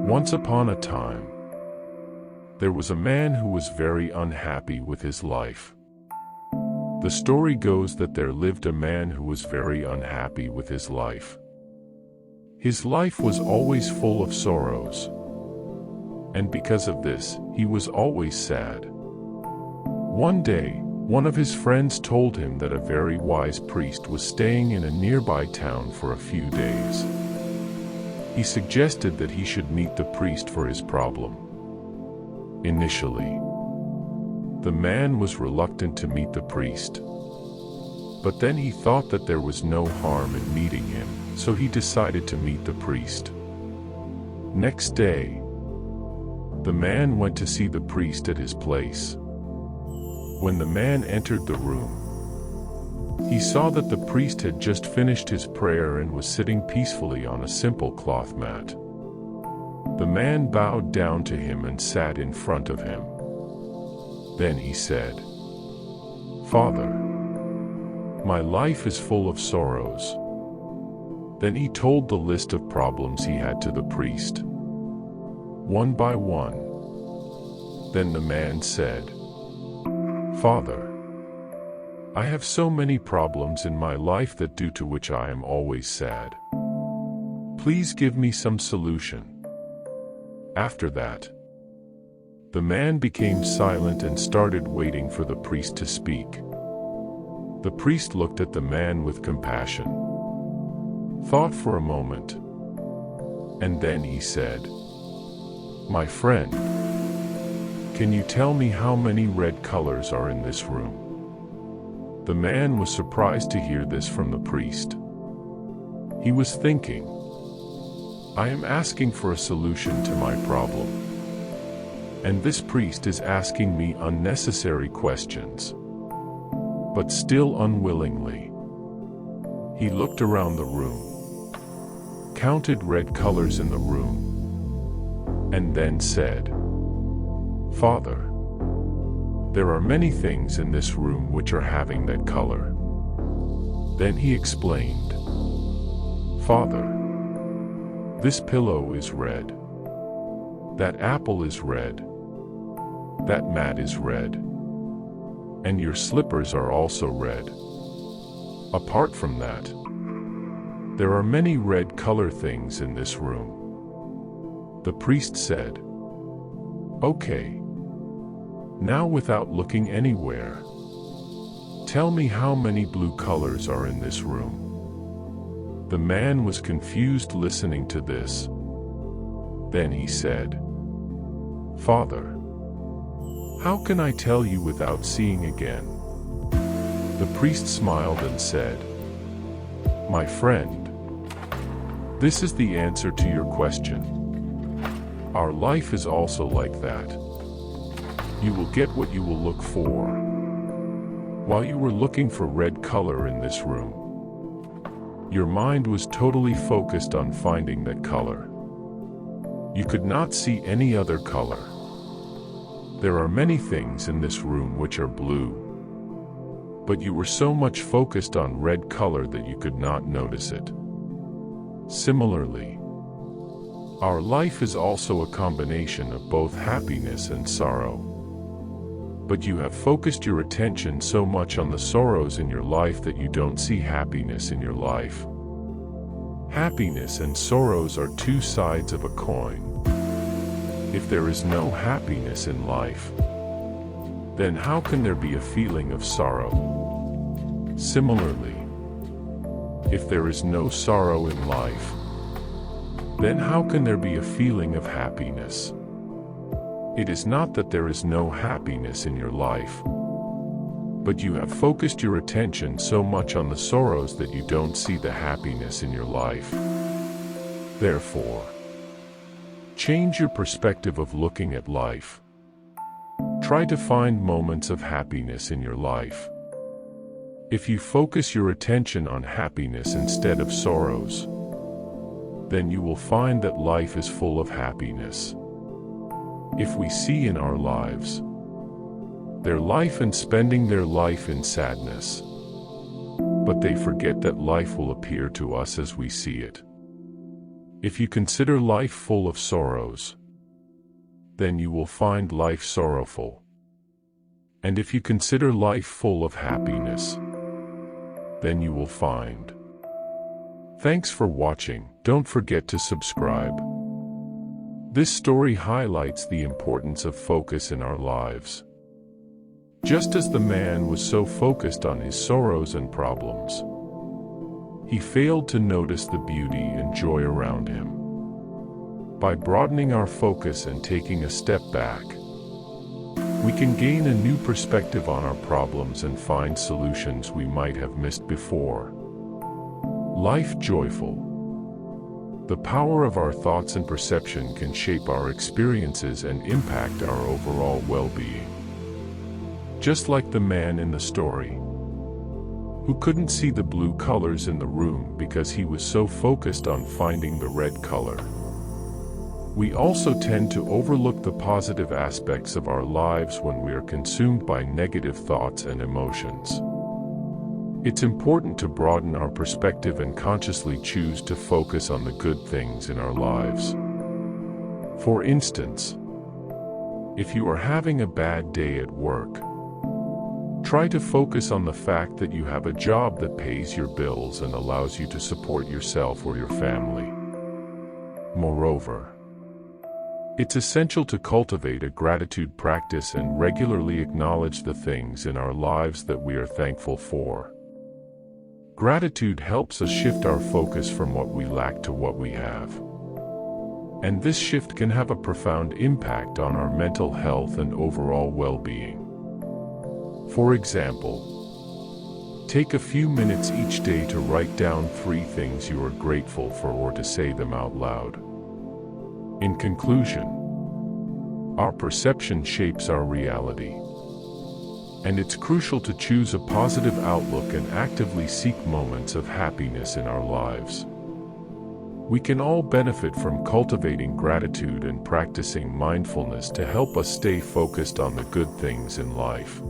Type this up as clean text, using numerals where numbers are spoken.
Once upon a time, there was a man who was very unhappy with his life. The story goes that there lived a man who was very unhappy with his life. His life was always full of sorrows, and because of this, he was always sad. One day, one of his friends told him that a very wise priest was staying in a nearby town for a few days. He suggested that he should meet the priest for his problem. Initially, the man was reluctant to meet the priest, but then he thought that there was no harm in meeting him, so he decided to meet the priest. Next day, the man went to see the priest at his place. When the man entered the room, he saw that the priest had just finished his prayer and was sitting peacefully on a simple cloth mat. The man bowed down to him and sat in front of him. Then he said, "Father, my life is full of sorrows." Then he told the list of problems he had to the priest, one by one. Then the man said, "Father, I have so many problems in my life that due to which I am always sad. Please give me some solution." After that, the man became silent and started waiting for the priest to speak. The priest looked at the man with compassion, thought for a moment, and then he said, "My friend, can you tell me how many red colors are in this room?" The man was surprised to hear this from the priest. He was thinking, "I am asking for a solution to my problem, and this priest is asking me unnecessary questions." But still unwillingly, he looked around the room, counted red colors in the room, and then said, "Father, there are many things in this room which are having that color." Then he explained, "Father, this pillow is red. That apple is red. That mat is red. And your slippers are also red. Apart from that, there are many red color things in this room." The priest said, "Okay. Now without looking anywhere, tell me how many blue colors are in this room." The man was confused listening to this. Then he said, "Father, how can I tell you without seeing again?" The priest smiled and said, "My friend, this is the answer to your question. Our life is also like that. You will get what you will look for. While you were looking for red color in this room, your mind was totally focused on finding that color. You could not see any other color. There are many things in this room which are blue, but you were so much focused on red color that you could not notice it." Similarly, our life is also a combination of both happiness and sorrow. But you have focused your attention so much on the sorrows in your life that you don't see happiness in your life. Happiness and sorrows are two sides of a coin. If there is no happiness in life, then how can there be a feeling of sorrow? Similarly, if there is no sorrow in life, then how can there be a feeling of happiness? It is not that there is no happiness in your life, but you have focused your attention so much on the sorrows that you don't see the happiness in your life. Therefore, change your perspective of looking at life. Try to find moments of happiness in your life. If you focus your attention on happiness instead of sorrows, then you will find that life is full of happiness. If we see in our lives their life and spending their life in sadness, but they forget that life will appear to us as we see it. If you consider life full of sorrows, then you will find life sorrowful. And if you consider life full of happiness, then you will find. Thanks for watching. Don't forget to subscribe. This story highlights the importance of focus in our lives. Just as the man was so focused on his sorrows and problems, he failed to notice the beauty and joy around him. By broadening our focus and taking a step back, we can gain a new perspective on our problems and find solutions we might have missed before. Life joyful. The power of our thoughts and perception can shape our experiences and impact our overall well-being. Just like the man in the story, who couldn't see the blue colors in the room because he was so focused on finding the red color. We also tend to overlook the positive aspects of our lives when we are consumed by negative thoughts and emotions. It's important to broaden our perspective and consciously choose to focus on the good things in our lives. For instance, if you are having a bad day at work, try to focus on the fact that you have a job that pays your bills and allows you to support yourself or your family. Moreover, it's essential to cultivate a gratitude practice and regularly acknowledge the things in our lives that we are thankful for. Gratitude helps us shift our focus from what we lack to what we have. And this shift can have a profound impact on our mental health and overall well-being. For example, take a few minutes each day to write down 3 things you are grateful for or to say them out loud. In conclusion, our perception shapes our reality. And it's crucial to choose a positive outlook and actively seek moments of happiness in our lives. We can all benefit from cultivating gratitude and practicing mindfulness to help us stay focused on the good things in life.